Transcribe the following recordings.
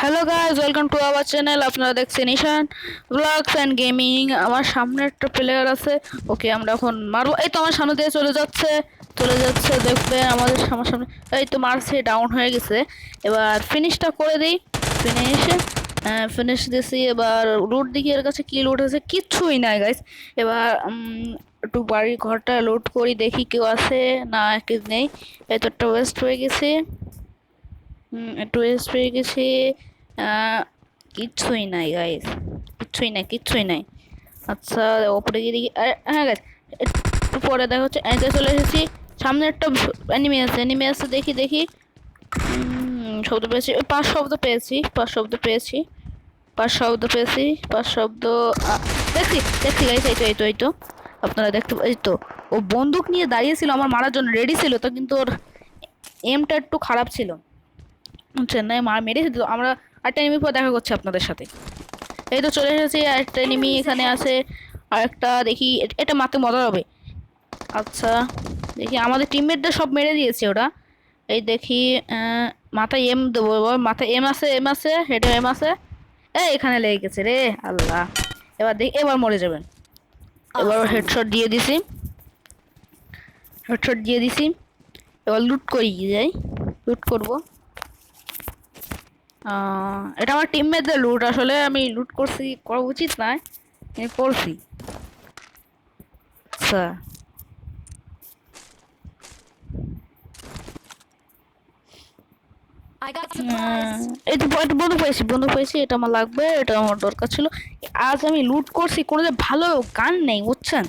Hello guys, welcome to our channel. আপনারা দেখছেন ঈশান blogs and gaming. আমার সামনে একটা প্লেয়ার আছে, ওকে আমরা এখন মারবো। এই তো আমার সামনে দিয়ে চলে যাচ্ছে দেখবেন আমাদের সামনে। এই তো মারছে, ডাউন হয়ে গেছে। এবার ফিনিশটা করে দিই। ফিনিশ ফিনিশ দিছি। এবার লুট দেখি এর কাছে কি লুট আছে, কিচ্ছুই নাই গাইস। এবার একটু বাড়ির ঘরটা লুট করি, দেখি কেউ আছে না, কেউ নেই। এই তো একটা ওয়েস্ট হয়ে গেছে। একটু রেস্ট পেয়ে গেছি। কিচ্ছুই নাই গাইস, কিচ্ছুই নাই। আচ্ছা, ওপরে গিয়ে দেখি। হ্যাঁ গাইস, একটু পরে দেখা হচ্ছে। এই যে চলে এসেছি। সামনে একটা এনিমি আছে, দেখি। শব্দ পেয়েছি, পাঁচ শব্দ। দেখছি গাইস, এই তো আপনারা দেখতে, এই তো ও বন্দুক নিয়ে দাঁড়িয়েছিল আমার মারার জন্য, রেডি ছিল তো, কিন্তু ওর এমটা একটু খারাপ ছিল। চেন্নাই মার মেরেছে তো। আমরা আরেকটা এনিমি পর দেখা করছি আপনাদের সাথে। এই তো চলে এসেছি, আরেকটা এনিমি এখানে আছে। আরেকটা দেখি, এটা মারতে মজা হবে। আচ্ছা, দেখি আমাদের টিমমেটদের সব মেরে দিয়েছে ওরা। এই দেখি, মাথায় এম দেবো এবার। মাথায় এম আছে, হেডে এম আছে। এখানে লেগে গেছে রে আল্লাহ। এবার দেখি, এবার মরে যাবেন। এবার হেডশট দিয়ে দিছি। এবার লুট করি যাই, লুট করবো। এটা আমার টিমমেটদের লুট, আসলে আমি লুট করছি, করা উচিত নয়, আমি করছি। আচ্ছা, এই তো একটা বন্ধু পেয়েছি, এটা আমার লাগবে, এটা আমার দরকার ছিল। আজ আমি লুট করছি, কোনো যে ভালো গান নেই বুঝছেন।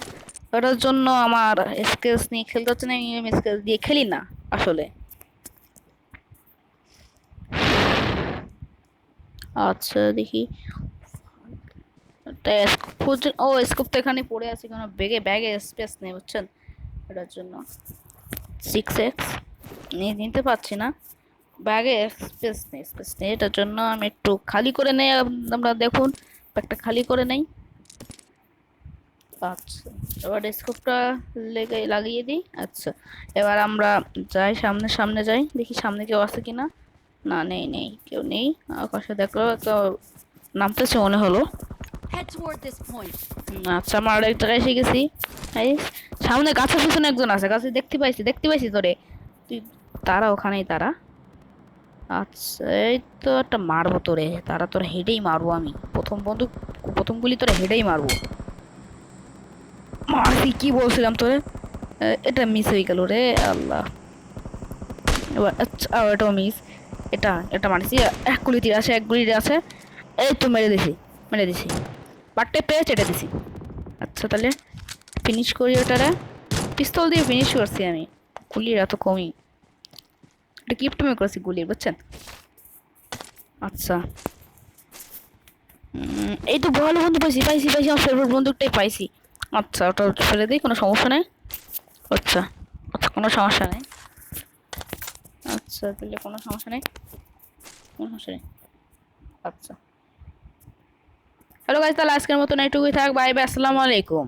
ওটার জন্য আমার স্কেলস নিয়ে খেলতে হচ্ছে না, আমি স্কেলস দিয়ে খেলি না আসলে। আচ্ছা দেখি, স্কোপ তো এখানে পড়ে আছে, কোনো ব্যাগে স্পেস নেই বুঝছেন। এটার জন্য 6x নিতে পারছি না, ব্যাগে স্পেস নেই। এটার জন্য আমি একটু খালি করে নেই। আমরা দেখুন, একটা খালি করে নেই। আচ্ছা, এবার স্কোপটা লাগিয়ে দিই। আচ্ছা, এবার আমরা যাই, সামনে যাই, দেখি সামনে কেউ আছে কিনা। না, নেই, কেউ নেই। আকাশে দেখলো তো, নামতেছে মনে হলো। আচ্ছা, আমরা আরেক জায়গায় এসে গেছি। এই সামনে গাছের পিছনে একজন আছে, গাছে দেখতে পাইছি তোরে। তুই তারা ওখানেই তারা। আচ্ছা, এই তো একটা মারবো তোরে, তারা তোর হেডেই মারবো আমি। প্রথম গুলি তোরে হেডেই মারবো। মারবি কি বলছিলাম তোরে। এটা মিস হয়ে গেল রে আল্লাহ। এবার আচ্ছা, এটাও মিস। এটা মারছি। এক গুলি তীর আছে, এক গুলি আছে। এই তো মেরে দিছি। বাট্টে পেয়ে চেটে দিছি। আচ্ছা, তাহলে ফিনিশ করি ওটারে। পিস্তল দিয়ে ফিনিশ করছি আমি, গুলির এত কমই। এটা কিপটমে করছি গুলির, বুঝছেন। আচ্ছা, এই তো ভালো বন্ধু পাইছি, আমার ফেভারিট বন্দুকটাই পাইছি। আচ্ছা, ওটা ফেলে দিই, কোনো সমস্যা নেই। আচ্ছা, কোনো সমস্যা নেই। আচ্ছা, তাহলে কোনো সমস্যা নেই। আচ্ছা, হ্যালো গাইস, তাহলে আজকের মতন এইটুকুই থাক। বাই বাই, আসসালামু আলাইকুম।